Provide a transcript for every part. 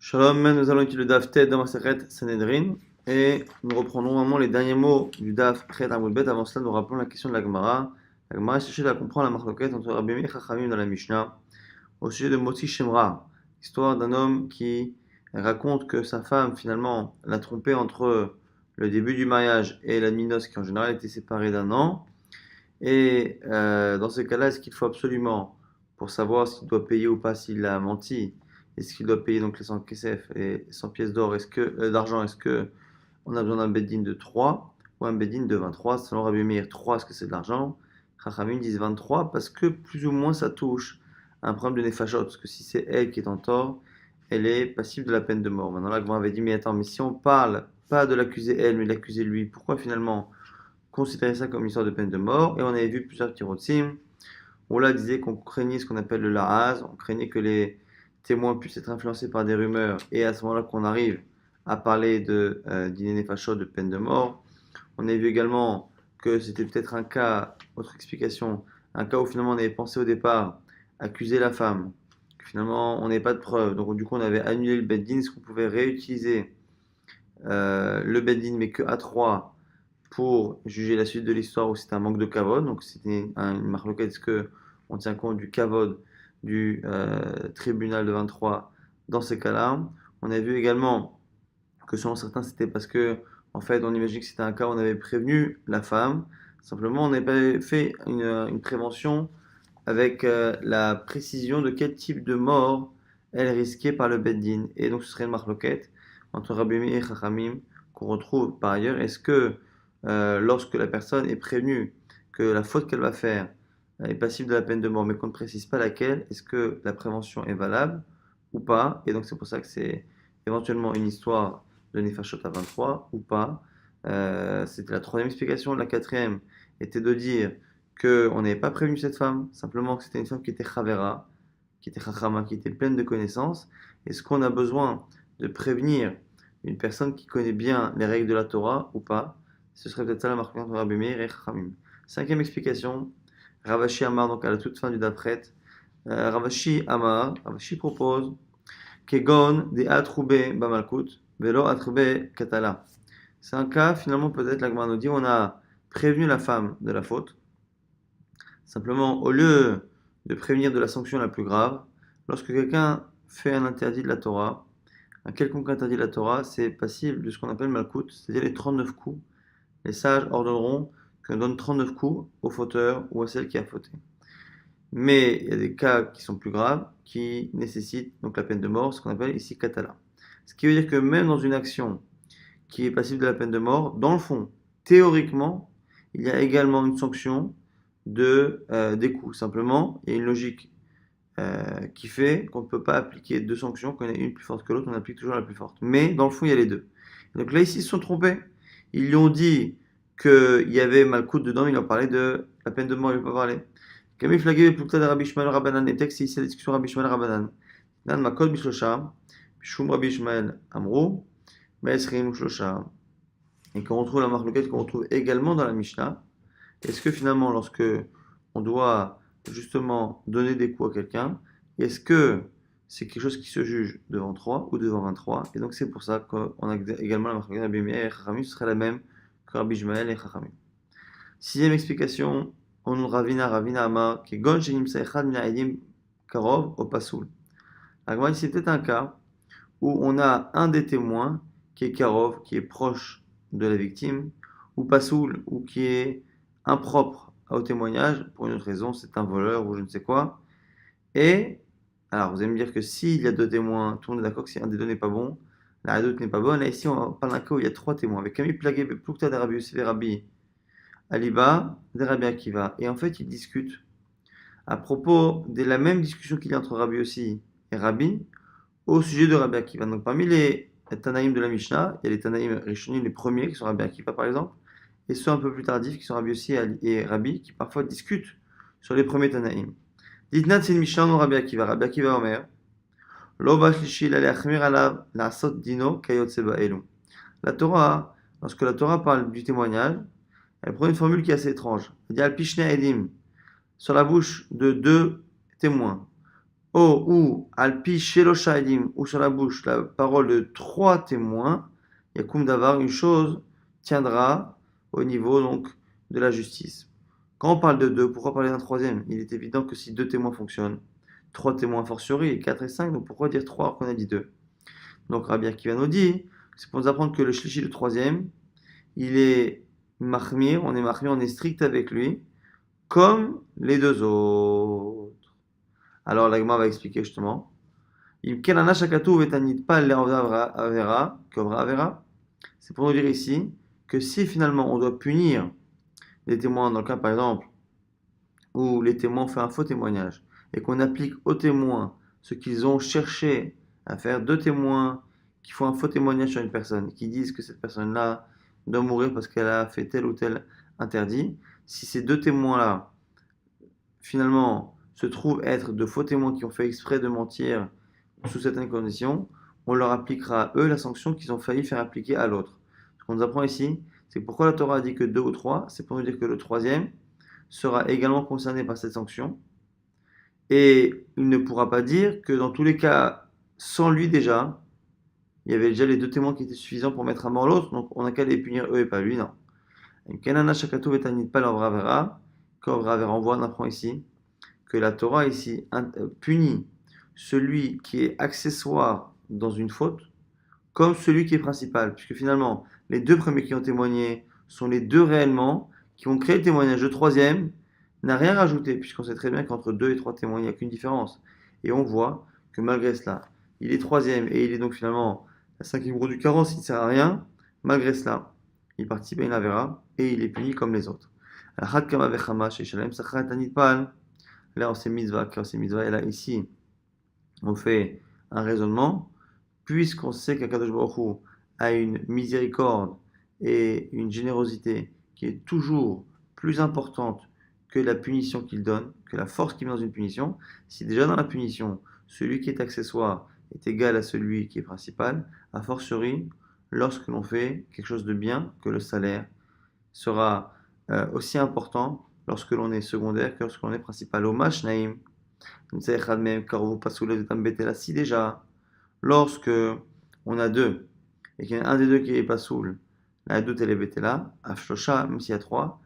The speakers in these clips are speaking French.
Shalom, nous allons étudier le Daf Tet dans Masechet Sanhedrin et nous reprendrons vraiment les derniers mots du Daf Chet Amud Bet. Avant cela, nous rappelons la question de la Gemara. La Gemara est cherchée à comprendre la marloquette entre Rabbi Meir et Chachamim dans la Mishnah au sujet de Motzi Shemra, histoire d'un homme qui raconte que sa femme finalement l'a trompé entre le début du mariage et la nuit de noces qui en général était séparée d'un an. Et dans ce cas-là, est-ce qu'il faut absolument, pour savoir s'il doit payer ou pas s'il a menti, est-ce qu'il doit payer donc les 100 kesef et 100 pièces d'or, d'argent, est-ce que on a besoin d'un beddin de 3 ou un beddin de 23? Selon Rabbi Meir, 3, est-ce que c'est de l'argent? Chachamim disent 23 parce que plus ou moins ça touche à un problème de nefashot, parce que si c'est elle qui est en tort, elle est passible de la peine de mort. Maintenant là, Gemara avait dit, mais attends, mais si on parle pas de l'accuser elle, mais de l'accuser lui, pourquoi finalement considérer ça comme une histoire de peine de mort? Et on avait vu plusieurs tirotim. On là disait qu'on craignait ce qu'on appelle le lahaz, on craignait que les témoins puissent être influencés par des rumeurs, et à ce moment-là qu'on arrive à parler de d'inéné fachot, de peine de mort. On a vu également que c'était peut-être un cas, autre explication, un cas où finalement on avait pensé au départ accuser la femme, que finalement on n'avait pas de preuves, donc du coup on avait annulé le beddin, est-ce qu'on pouvait réutiliser le beddin mais que à 3 pour juger la suite de l'histoire où c'était un manque de kavod, donc c'était une marloquette, est-ce que on tient compte du kavod du tribunal de 23 dans ces cas-là. On a vu également que selon certains c'était parce que en fait on imagine que c'était un cas où on avait prévenu la femme, simplement on n'avait pas fait une prévention avec la précision de quel type de mort elle risquait par le beddin. Et donc ce serait une marloquette entre Rabbi Meir et Chachamim qu'on retrouve par ailleurs. Est-ce que lorsque la personne est prévenue que la faute qu'elle va faire est passible de la peine de mort, mais qu'on ne précise pas laquelle, est-ce que la prévention est valable ou pas? Et donc c'est pour ça que c'est éventuellement une histoire de Nefashot à 23 ou pas. C'était la troisième explication. La quatrième était de dire qu'on n'avait pas prévenu cette femme, simplement que c'était une femme qui était chavera, qui était chachama, qui était pleine de connaissances. Est-ce qu'on a besoin de prévenir une personne qui connaît bien les règles de la Torah ou pas? Ce serait peut-être ça la marque entre Rabbi Meir et Chachamim. Cinquième explication, Ravashi Amar, donc à la toute fin du Dapret, Ravashi Amar, Ravashi propose Kegon de Atroube Bamalkut, Velo Atroube Katala. C'est un cas, finalement, peut-être, la Gemara nous dit, on a prévenu la femme de la faute. Simplement, au lieu de prévenir de la sanction la plus grave, lorsque quelqu'un fait un interdit de la Torah, un quelconque interdit de la Torah, c'est passible de ce qu'on appelle Malkout, c'est-à-dire les 39 coups. Les sages ordonneront qu'on donne 39 coups au fauteur ou à celle qui a fauté. Mais il y a des cas qui sont plus graves, qui nécessitent donc la peine de mort, ce qu'on appelle ici katala. Ce qui veut dire que même dans une action qui est passible de la peine de mort, dans le fond, théoriquement, il y a également une sanction des coups. Simplement, il y a une logique qui fait qu'on ne peut pas appliquer deux sanctions, qu'on ait une plus forte que l'autre, on applique toujours la plus forte. Mais dans le fond, il y a les deux. Et donc là, ici, ils se sont trompés. Ils lui ont dit qu'il y avait Malkout dedans, ils ont parlé de la peine de mort, ils ne pas parlé. Camille Flagué, Plukta de Rabbi Ishmael Rabbanan, les textes, ici, la discussion Rabbi Ishmael Rabbanan. Dan Makol Bishlosha, Bishum Rabbi Ishmael Amrou, Maesrim Shlosha. Et qu'on retrouve la marque locale qu'on retrouve également dans la Mishnah. Est-ce que finalement, lorsque on doit justement donner des coups à quelqu'un, est-ce que c'est quelque chose qui se juge devant 3 ou devant 23? Et donc c'est pour ça qu'on a également la marque de Rabbi Meir et Chachamim, ce serait la même que Rabbi Ishmael et Chachamim. Sixième explication, on nous Ravina Amar, qui est Gon Shenim Seichad Mina Edim Karov au Pasoul. Alors c'est peut-être un cas où on a un des témoins qui est Karov, qui est proche de la victime, ou Pasoul, ou qui est impropre au témoignage, pour une autre raison, c'est un voleur ou je ne sais quoi. Et, alors vous allez me dire que s'il y a deux témoins, tout le monde est d'accord que si un des deux n'est pas bon, la doute n'est pas bonne. Et ici, on parle d'un cas où il y a trois témoins, avec Camille Plagué, Plukta de Rabbi Yosef et Rabbi Aliba, de Rabbi Akiva. Et en fait, ils discutent à propos de la même discussion qu'il y a entre Rabbi Yossi et Rabbi au sujet de Rabbi Akiva. Donc parmi les Tanaïm de la Mishnah, il y a les Tanaïm Rishonim, les premiers qui sont Rabbi Akiva par exemple, et ceux un peu plus tardifs qui sont Rabbi Yossi et Rabbi, qui parfois discutent sur les premiers Tanaïm. Ditnat, c'est une Mishnah non Rabbi Akiva. Rabbi Akiva Omer, Lo bashlishi la leachmir alav la sot dino kayot seba elu. La Torah, lorsque la Torah parle du témoignage, elle prend une formule qui est assez étrange. Elle dit al pishne edim, sur la bouche de deux témoins. Oh, ou alpi shelosha edim, ou sur la bouche, la parole de trois témoins, yakum davar, une chose tiendra au niveau donc de la justice. Quand on parle de deux, pourquoi parler d'un troisième? Il est évident que si deux témoins fonctionnent, trois témoins a fortiori, et 4 et 5, donc pourquoi dire trois alors qu'on a dit deux? Donc Rabbi Akiva nous dit, c'est pour nous apprendre que le shlishi, le troisième, il est mahmir, on est strict avec lui, comme les deux autres. Alors l'agma va expliquer justement. C'est pour nous dire ici que si finalement on doit punir les témoins, dans le cas par exemple où les témoins ont fait un faux témoignage et qu'on applique aux témoins ce qu'ils ont cherché à faire, deux témoins qui font un faux témoignage sur une personne, qui disent que cette personne-là doit mourir parce qu'elle a fait tel ou tel interdit, si ces deux témoins-là finalement se trouvent être de faux témoins qui ont fait exprès de mentir sous certaines conditions, on leur appliquera à eux la sanction qu'ils ont failli faire appliquer à l'autre. Ce qu'on nous apprend ici, c'est pourquoi la Torah a dit que deux ou trois, c'est pour nous dire que le troisième sera également concerné par cette sanction. Et il ne pourra pas dire que dans tous les cas, sans lui déjà, il y avait déjà les deux témoins qui étaient suffisants pour mettre à mort l'autre, donc on n'a qu'à les punir eux et pas lui, non. Kenana Shakatou Vetanit pas leur bravera, quand on voit, on apprend ici que la Torah ici punit celui qui est accessoire dans une faute comme celui qui est principal, puisque finalement les deux premiers qui ont témoigné sont les deux réellement qui ont créé le témoignage. Le troisième n'a rien rajouté, puisqu'on sait très bien qu'entre deux et trois témoins il n'y a qu'une différence. Et on voit que malgré cela, il est troisième et il est donc finalement la cinquième roue du carrosse, il ne sert à rien. Malgré cela, il participe à une avera et il est puni comme les autres. Là, on s'est mitzvah, et là, ici, on fait un raisonnement, puisqu'on sait qu'Akadosh Baruch Hu a une miséricorde et une générosité qui est toujours plus importante que la punition qu'il donne, que la force qu'il met dans une punition, si déjà dans la punition, celui qui est accessoire est égal à celui qui est principal, a fortiori, lorsque l'on fait quelque chose de bien, que le salaire sera aussi important lorsque l'on est secondaire que lorsque l'on est principal. Au Mashnaim, si déjà, lorsque on a deux, et qu'il y en a un des deux qui est pas soul, la doute elle est betela, afshosha, même s'il y a trois,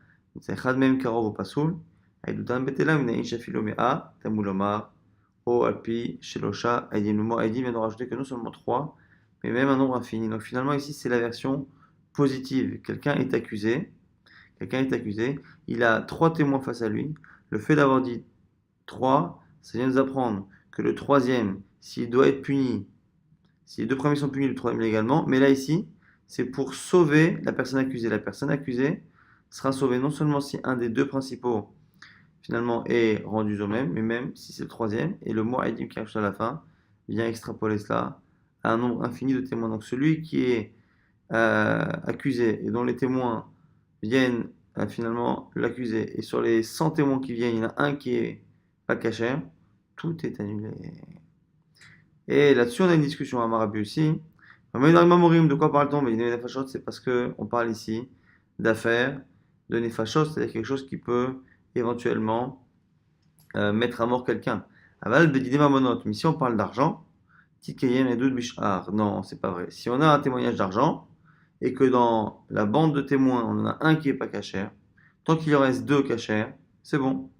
même karov pas soul, la doute en betela, une insha filomea, tamulomar, o alpi, shelosha, aidim, le mot aidim vient de rajouter que non seulement trois, mais même un nombre infini. Donc finalement ici c'est la version positive. Quelqu'un est accusé, il a trois témoins face à lui. Le fait d'avoir dit trois, ça vient nous apprendre que le troisième, s'il doit être puni, si les deux premiers sont punis, le troisième également. Mais là, ici, c'est pour sauver la personne accusée. La personne accusée sera sauvée non seulement si un des deux principaux, finalement, est rendu au même, mais même si c'est le troisième. Et le mot Aidim qui arrive à la fin vient extrapoler cela à un nombre infini de témoins. Donc celui qui est accusé et dont les témoins viennent finalement l'accuser, et sur les 100 témoins qui viennent, il y en a un qui est pas caché, tout est annulé. Et là-dessus, on a une discussion à Marabu aussi. De quoi parle-t-on? Mais Nefashot, c'est parce qu'on parle ici d'affaires, de Nefashot, c'est-à-dire quelque chose qui peut éventuellement mettre à mort quelqu'un. Aval Bedide Mamonot, mais si on parle d'argent, Tikeyem et Doud Bishar, non, c'est pas vrai. Si on a un témoignage d'argent, et que dans la bande de témoins, on en a un qui est pas cachère, tant qu'il en reste deux cachères, c'est bon.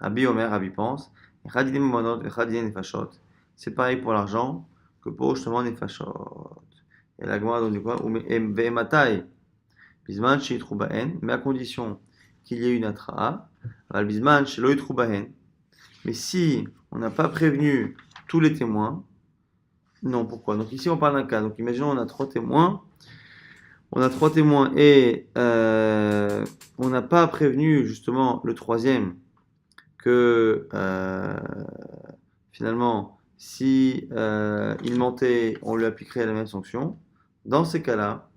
Rabbi Omer, Rabbi pense, Chadidim Mamonot et Chadidim Nefashot. C'est pareil pour l'argent que pour justement les fachot. Et la Gemara donne quoi? Ve'ematai, bisman sheitru bahen, mais à condition qu'il y ait une atraa. Al bisman shelo yitru bahen. Mais si on n'a pas prévenu tous les témoins, non, pourquoi? Donc ici on parle d'un cas. Donc imaginons on a trois témoins. On a trois témoins et on n'a pas prévenu justement le troisième que finalement si il mentait, on lui appliquerait la même sanction. Dans ces cas-là,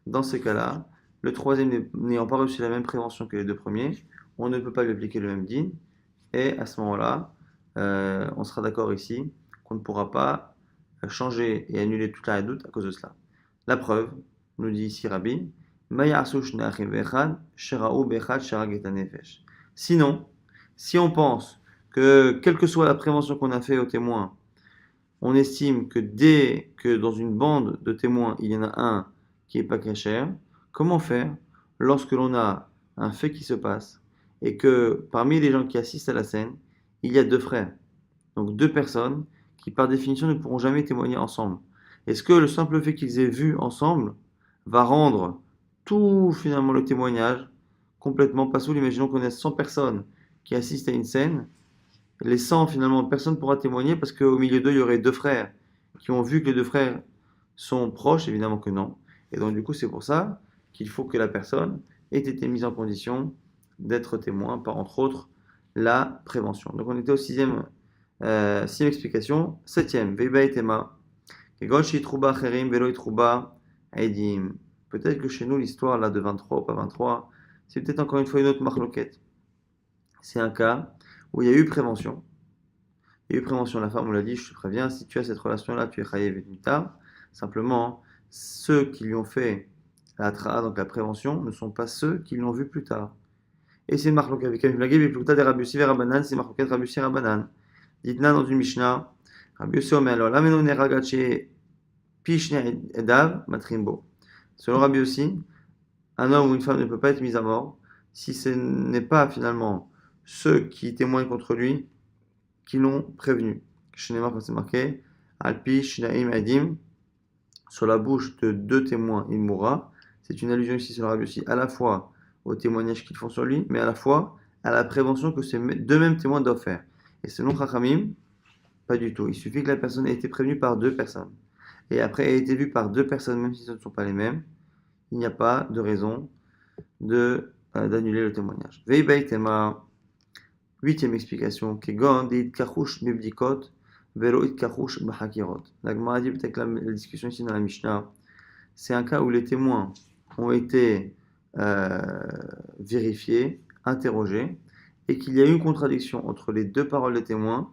le troisième n'ayant pas reçu la même prévention que les deux premiers, on ne peut pas lui appliquer le même din. Et à ce moment-là, on sera d'accord ici qu'on ne pourra pas changer et annuler toute la doute à cause de cela. La preuve, nous dit ici Rabbi, sinon, si on pense que quelle que soit la prévention qu'on a fait aux témoins, on estime que dès que dans une bande de témoins, il y en a un qui est pas cachère, comment faire lorsque l'on a un fait qui se passe et que parmi les gens qui assistent à la scène, il y a deux frères, donc deux personnes qui par définition ne pourront jamais témoigner ensemble. Est-ce que le simple fait qu'ils aient vu ensemble va rendre tout finalement le témoignage complètement passable? Imaginons qu'on ait 100 personnes qui assistent à une scène, les 100 finalement personne ne pourra témoigner parce qu'au milieu d'eux il y aurait deux frères qui ont vu que les deux frères sont proches, évidemment que non. Et donc du coup c'est pour ça qu'il faut que la personne ait été mise en condition d'être témoin par entre autres la prévention. Donc on était au sixième explication. Septième, Veiba et Tema. Peut-être que chez nous, l'histoire là de 23 ou pas 23, c'est peut-être encore une fois une autre marloquette. C'est un cas où il y a eu prévention. Il y a eu prévention. La femme, on l'a dit, je te préviens, si tu as cette relation-là, tu es chayev et mita. Simplement, ceux qui lui ont fait la tra, donc la prévention, ne sont pas ceux qui l'ont vu plus tard. Et c'est une marloquette avec une blague, et plus tard des Rabbi Yossi et Rabbanan, c'est une marloquette Rabbi Yossi et Rabbanan. Dites-na dans une Mishnah, Rabbi Yossi Omer, alors là, maintenant, on est ragaché. Pishne Edav Matrimbo. Selon Rabbi aussi, un homme ou une femme ne peut pas être mis à mort si ce n'est pas finalement ceux qui témoignent contre lui qui l'ont prévenu. Chez Neymar, comme c'est marqué, Alpi Shnaim Adim, sur la bouche de deux témoins, il mourra. C'est une allusion ici sur Rabbi aussi à la fois au témoignage qu'ils font sur lui, mais à la fois à la prévention que ces deux mêmes témoins doivent faire. Et selon Chachamim, pas du tout. Il suffit que la personne ait été prévenue par deux personnes. Et après a été vu par deux personnes, même si ce ne sont pas les mêmes, il n'y a pas de raison d'annuler le témoignage. Veibei tema, huitième explication, Kegon dit kachush mebdikot, velo it kachush bahakirot. La Gemara dit peut-être la discussion ici dans la Mishnah, c'est un cas où les témoins ont été vérifiés, interrogés, et qu'il y a eu une contradiction entre les deux paroles des témoins,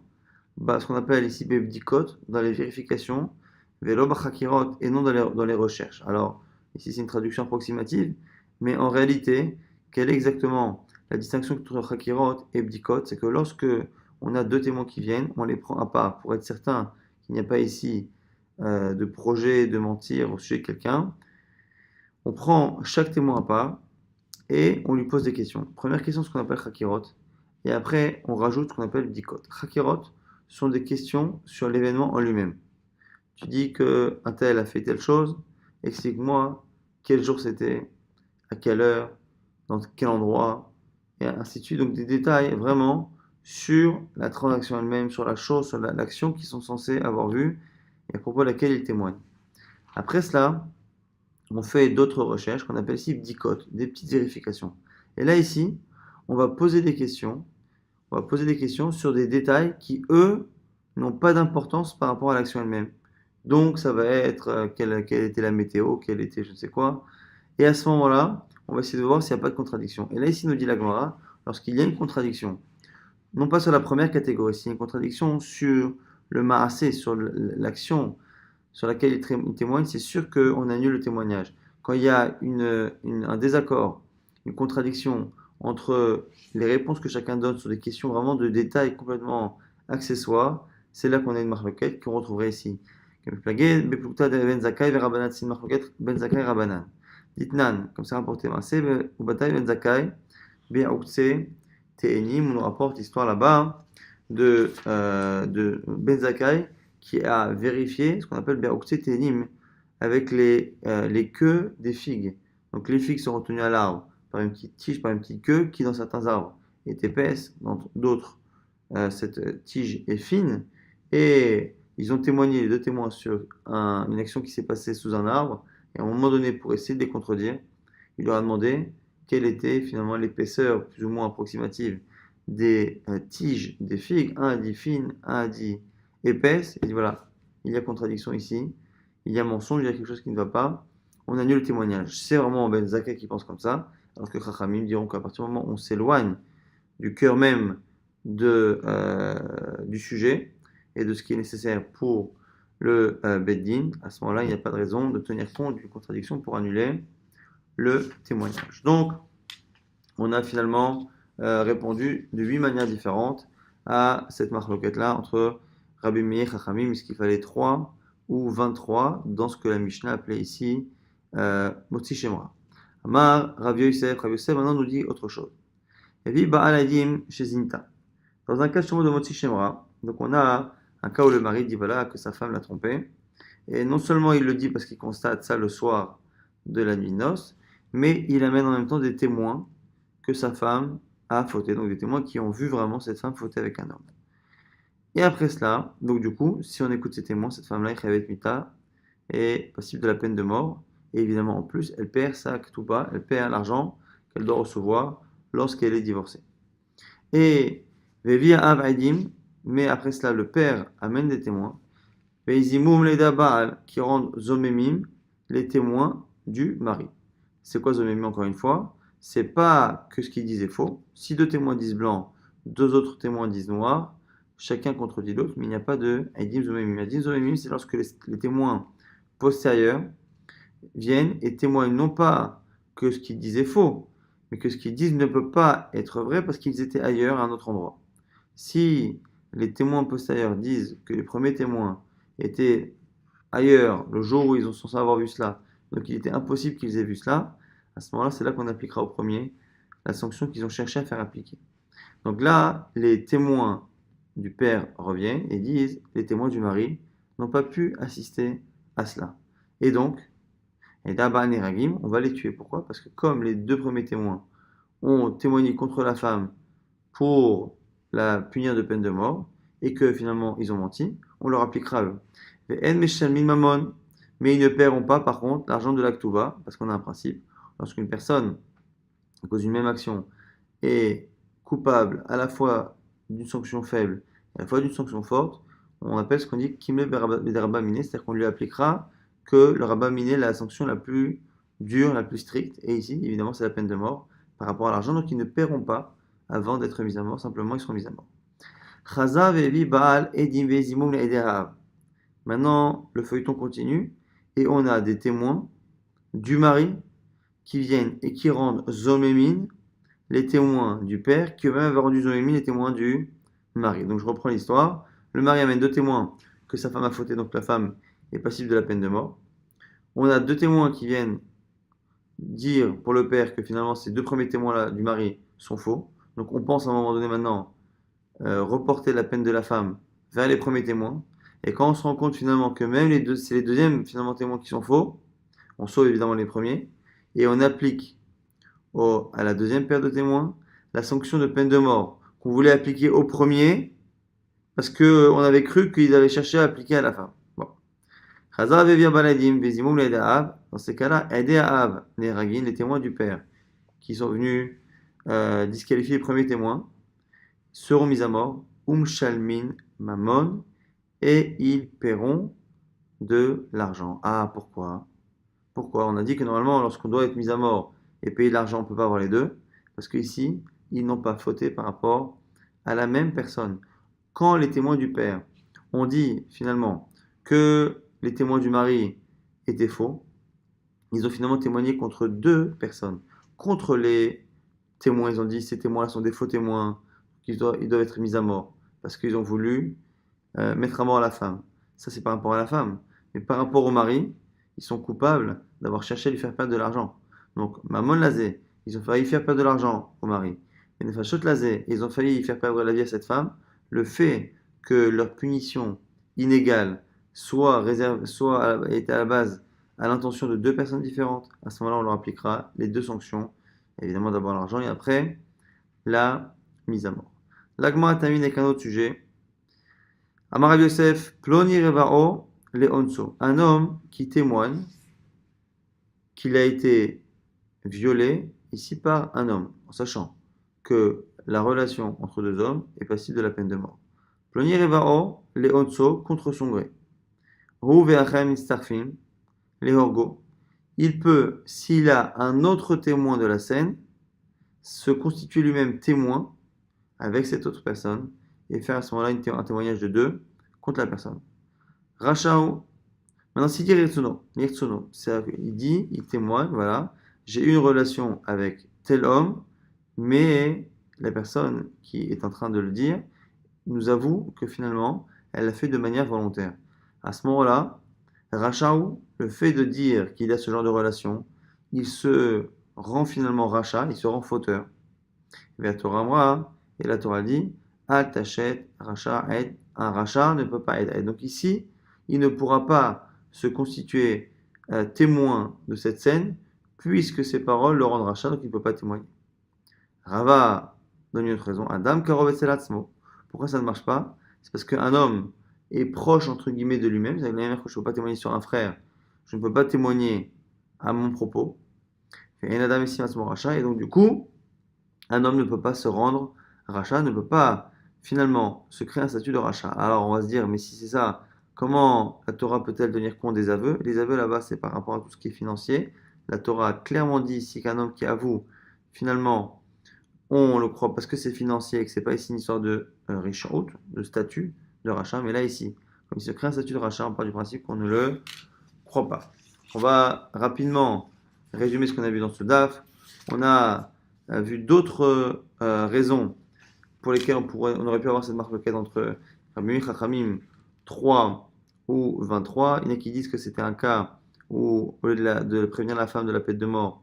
ce qu'on appelle ici bebdikot, dans les vérifications, Velo bachakirot et non dans les recherches. Alors, ici c'est une traduction approximative, mais en réalité, quelle est exactement la distinction entre chakirot et bdikot? C'est que lorsque on a deux témoins qui viennent, on les prend à part pour être certain qu'il n'y a pas ici de projet de mentir au sujet de quelqu'un. On prend chaque témoin à part et on lui pose des questions. Première question, ce qu'on appelle chakirot, et après on rajoute ce qu'on appelle bdikot. Chakirot sont des questions sur l'événement en lui-même. Tu dis qu'un tel a fait telle chose, explique-moi quel jour c'était, à quelle heure, dans quel endroit, et ainsi de suite. Donc des détails vraiment sur la transaction elle-même, sur la chose, sur l'action qu'ils sont censés avoir vue et à propos de laquelle ils témoignent. Après cela, on fait d'autres recherches qu'on appelle ici bdikot, des petites vérifications. Et là ici, on va poser des questions. On va poser des questions sur des détails qui, eux, n'ont pas d'importance par rapport à l'action elle-même. Donc, ça va être quelle était la météo, quelle était je ne sais quoi. Et à ce moment-là, on va essayer de voir s'il n'y a pas de contradiction. Et là, ici, nous dit la Gemara, lorsqu'il y a une contradiction, non pas sur la première catégorie, s'il y a une contradiction sur le maasé, sur l'action sur laquelle il témoigne, c'est sûr qu'on annule le témoignage. Quand il y a un désaccord, une contradiction entre les réponses que chacun donne sur des questions vraiment de détails complètement accessoires, c'est là qu'on a une marloquette qu'on retrouverait ici. Ben Zakai Ditnan, comme c'est rapporté. Ben Zakai, Te'enim, on nous rapporte l'histoire là-bas de Ben Zakai qui a vérifié ce qu'on appelle Be'aoukse Te'enim avec les queues des figues. Donc les figues sont retenues à l'arbre par une petite tige, par une petite queue qui dans certains arbres est épaisse, dans d'autres cette tige est fine. Et ils ont témoigné, les deux témoins, sur une action qui s'est passée sous un arbre. Et à un moment donné, pour essayer de les contredire, il leur a demandé quelle était finalement l'épaisseur plus ou moins approximative des tiges des figues. Un a dit fine, un a dit épaisse. Il dit voilà, il y a contradiction ici, il y a mensonge, il y a quelque chose qui ne va pas. On annule le témoignage. C'est vraiment Ben Zakkai qui pense comme ça, alors que Chachamim diront qu'à partir du moment où on s'éloigne du cœur même du sujet et de ce qui est nécessaire pour le Beddin, à ce moment-là, il n'y a pas de raison de tenir compte d'une contradiction pour annuler le témoignage. Donc, on a finalement répondu de 8 manières différentes à cette marloquette-là entre Rabbi Meir et Chachamim, est-ce qu'il fallait 3 ou 23 dans ce que la Mishnah appelait ici Motzi Shemra. Amar, Rav Yosef maintenant nous dit autre chose. Yavi Ba'al Adim chez Zinta. Dans un cas justement de Motzi Shemra, donc on a un cas où le mari dit voilà que sa femme l'a trompé, et non seulement il le dit parce qu'il constate ça le soir de la nuit de noces, mais il amène en même temps des témoins que sa femme a fauté, donc des témoins qui ont vu vraiment cette femme fauter avec un homme. Et après cela, donc du coup, si on écoute ces témoins, cette femme-là, Chayavet Mita, est passible de la peine de mort, et évidemment en plus, elle perd sa ketouba, elle perd l'argent qu'elle doit recevoir lorsqu'elle est divorcée. Et Vevi Av Aidim, mais après cela, le père amène des témoins, Veizimum Leda Baal, qui rendent Zomemim, les témoins du mari. C'est quoi Zomemim encore une fois? C'est pas que ce qu'ils disent est faux. Si deux témoins disent blanc, deux autres témoins disent noir, chacun contredit l'autre, mais il n'y a pas de Aidim Zomemim. Aidim Zomemim, c'est lorsque les témoins postérieurs viennent et témoignent non pas que ce qu'ils disent est faux, mais que ce qu'ils disent ne peut pas être vrai parce qu'ils étaient ailleurs à un autre endroit. Si les témoins postérieurs disent que les premiers témoins étaient ailleurs le jour où ils sont censés avoir vu cela, donc il était impossible qu'ils aient vu cela, à ce moment-là, c'est là qu'on appliquera au premier la sanction qu'ils ont cherché à faire appliquer. Donc là, les témoins du père reviennent et disent les témoins du mari n'ont pas pu assister à cela. Et donc, et d'Abba et Ragim, on va les tuer. Pourquoi? Parce que comme les deux premiers témoins ont témoigné contre la femme pour la punir de peine de mort, et que finalement ils ont menti, on leur appliquera eux. Mais ils ne paieront pas par contre l'argent de l'Aktuva, parce qu'on a un principe. Lorsqu'une personne, à cause d'une même action, est coupable à la fois d'une sanction faible et à la fois d'une sanction forte, on appelle ce qu'on dit Kimle Berabba Miné, c'est-à-dire qu'on lui appliquera que le Rabba Miné la sanction la plus dure, la plus stricte, et ici, évidemment, c'est la peine de mort par rapport à l'argent, donc ils ne paieront pas avant d'être mis à mort, simplement ils seront mis à mort. Chaza vevi Baal edim vezimum le'ederav. Maintenant, le feuilleton continue, et on a des témoins du mari qui viennent et qui rendent Zomémine, les témoins du père, qui eux-mêmes avaient rendu Zomémine, les témoins du mari. Donc je reprends l'histoire. Le mari amène deux témoins que sa femme a fauté, donc la femme est passible de la peine de mort. On a deux témoins qui viennent dire pour le père que finalement ces deux premiers témoins-là du mari sont faux. Donc on pense à un moment donné maintenant reporter la peine de la femme vers les premiers témoins. Et quand on se rend compte finalement que même c'est les deuxièmes finalement témoins qui sont faux, on sauve évidemment les premiers et on applique à la deuxième paire de témoins la sanction de peine de mort qu'on voulait appliquer au premier parce qu'on avait cru qu'ils avaient cherché à appliquer à la femme. Bon. Dans ces cas-là, aider à Av, les témoins du père, qui sont venus disqualifier les premiers témoins, seront mis à mort, Shalmin Mamon, et ils paieront de l'argent. Ah, pourquoi? Pourquoi? On a dit que normalement, lorsqu'on doit être mis à mort et payer de l'argent, on ne peut pas avoir les deux, parce qu'ici, ils n'ont pas fauté par rapport à la même personne. Quand les témoins du père ont dit finalement que les témoins du mari étaient faux, ils ont finalement témoigné contre deux personnes. Contre les témoins, ils ont dit ces témoins-là sont des faux témoins, ils doivent être mis à mort, parce qu'ils ont voulu mettre à mort la femme. Ça, c'est par rapport à la femme. Mais par rapport au mari, ils sont coupables d'avoir cherché à lui faire perdre de l'argent. Donc, Mammon Lazé, ils ont failli faire perdre de l'argent au mari. Et Nefashot Lazé, ils ont failli faire perdre la vie à cette femme. Le fait que leur punition inégale soit était à la base à l'intention de deux personnes différentes, à ce moment-là, on leur appliquera les deux sanctions. Évidemment, d'abord l'argent et après la mise à mort. L'Agma termine avec un autre sujet. Amar Yosef, Ploni Revao le Onso. Un homme qui témoigne qu'il a été violé ici par un homme, en sachant que la relation entre deux hommes est passible de la peine de mort. Ploni Revao le Onso contre son gré. Hu ve'achem istarfim le Horgo. Il peut, s'il a un autre témoin de la scène, se constituer lui-même témoin avec cette autre personne et faire à ce moment-là un témoignage de deux contre la personne. Rachao. Maintenant, s'il dit Rirtsuno, il témoigne, voilà, j'ai eu une relation avec tel homme, mais la personne qui est en train de le dire nous avoue que finalement, elle l'a fait de manière volontaire. À ce moment-là, Rachaou, le fait de dire qu'il a ce genre de relation, il se rend finalement Racha, il se rend fauteur. Vers Torah Amra, et la Torah dit, Al tachet Racha aide. Un Racha ne peut pas aider. Donc ici, il ne pourra pas se constituer témoin de cette scène, puisque ses paroles le rendent Racha, donc il ne peut pas témoigner. Rava donne une autre raison. Adam karovet selatzmo. Pourquoi ça ne marche pas? C'est parce qu'un homme est proche, entre guillemets, de lui-même. C'est-à-dire que la même que je ne peux pas témoigner sur un frère, je ne peux pas témoigner à mon propos. Et Adam ici Racha. Et donc, du coup, un homme ne peut pas se rendre Racha, ne peut pas finalement se créer un statut de Racha. Alors, on va se dire, mais si c'est ça, comment la Torah peut-elle tenir compte des aveux? Les aveux là-bas, c'est par rapport à tout ce qui est financier. La Torah a clairement dit ici qu'un homme qui avoue, finalement, on le croit parce que c'est financier et que c'est pas ici une histoire de richot, de statut de rachat, mais là ici, comme il se crée un statut de rachat, on part du principe qu'on ne le croit pas. On va rapidement résumer ce qu'on a vu dans ce DAF. On a vu d'autres raisons pour lesquelles on aurait pu avoir cette marque locale entre Rabbi Chachamim 3 ou 23. Il y en a qui disent que c'était un cas où, au lieu de prévenir la femme de la peine de mort,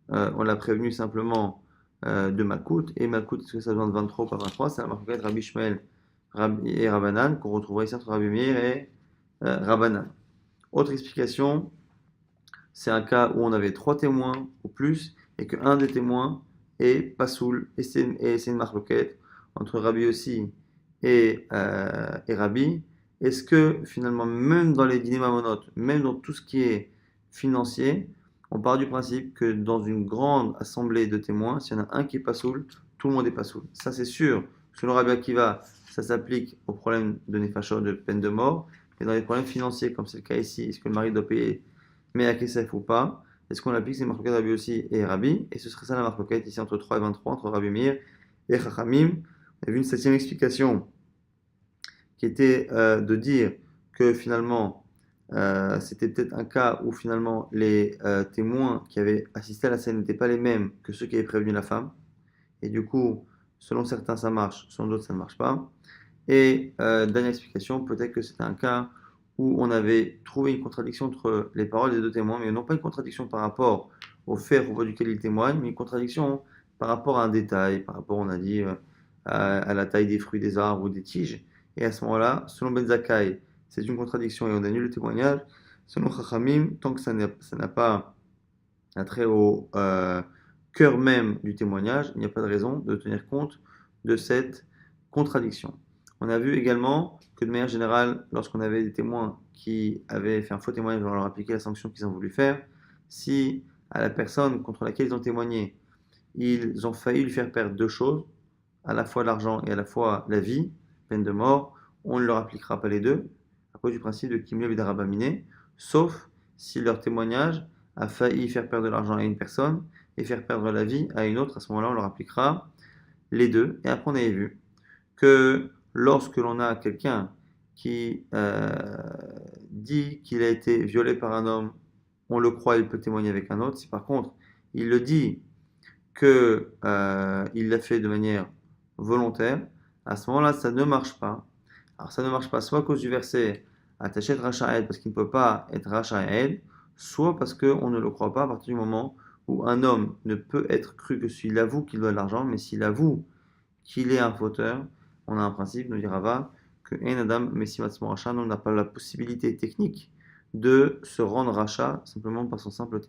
on l'a prévenu simplement de Malkout. Et Malkout, est-ce que ça vient de 23 ou pas 23? C'est la marque de Rabbi Shmuel et Rabbanan, qu'on retrouvera ici entre Rabbi Meir et Rabbanan. Autre explication, c'est un cas où on avait 3 témoins ou plus, et qu'un des témoins est Pasoul, et c'est une marloquette entre Rabbi aussi et Rabbi. Est-ce que finalement, même dans les dîners mamonotes, même dans tout ce qui est financier, on part du principe que dans une grande assemblée de témoins, s'il y en a un qui est Pasoul, tout le monde est Pasoul. Ça c'est sûr, selon Rabbi Akiva, ça s'applique au problème de Nefashot, de peine de mort, et dans les problèmes financiers, comme c'est le cas ici, est-ce que le mari doit payer mais à Kesef ou pas? Est-ce qu'on applique ces marloquettes Rabbi aussi et Rabbi? Et ce serait ça la marloquette ici entre 3 et 23, entre Rabbi Meir et Chachamim. On a vu une septième explication qui était de dire que finalement c'était peut-être un cas où finalement les témoins qui avaient assisté à la scène n'étaient pas les mêmes que ceux qui avaient prévenu la femme. Et du coup, selon certains ça marche, selon d'autres ça ne marche pas. Et dernière explication, peut-être que c'était un cas où on avait trouvé une contradiction entre les paroles des deux témoins, mais non pas une contradiction par rapport au fait à propos duquel ils témoignent, mais une contradiction par rapport à un détail, par rapport, on a dit, à la taille des fruits des arbres ou des tiges. Et à ce moment-là, selon Ben Zakkai, c'est une contradiction et on annule le témoignage. Selon Chachamim, tant que ça n'a pas attrait au cœur même du témoignage, il n'y a pas de raison de tenir compte de cette contradiction. On a vu également que de manière générale, lorsqu'on avait des témoins qui avaient fait un faux témoignage, on leur appliquait la sanction qu'ils ont voulu faire. Si à la personne contre laquelle ils ont témoigné, ils ont failli lui faire perdre deux choses, à la fois l'argent et à la fois la vie, peine de mort, on ne leur appliquera pas les deux, à cause du principe de Kimlev et d'Arabaminé, sauf si leur témoignage a failli faire perdre de l'argent à une personne et faire perdre la vie à une autre. À ce moment-là, on leur appliquera les deux. Et après, on avait vu que lorsque l'on a quelqu'un qui dit qu'il a été violé par un homme, on le croit, il peut témoigner avec un autre. Si par contre, il le dit qu'il l'a fait de manière volontaire, à ce moment-là, ça ne marche pas. Alors ça ne marche pas soit à cause du verset Attachet Racha Ed, parce qu'il ne peut pas être Racha Ed, soit parce qu'on ne le croit pas à partir du moment où un homme ne peut être cru que s'il avoue qu'il doit de l'argent, mais s'il avoue qu'il est un fauteur, on a un principe, nous dit Rava, que un Adam Messimat Racha, on n'a pas la possibilité technique de se rendre Racha simplement par son simple témoignage.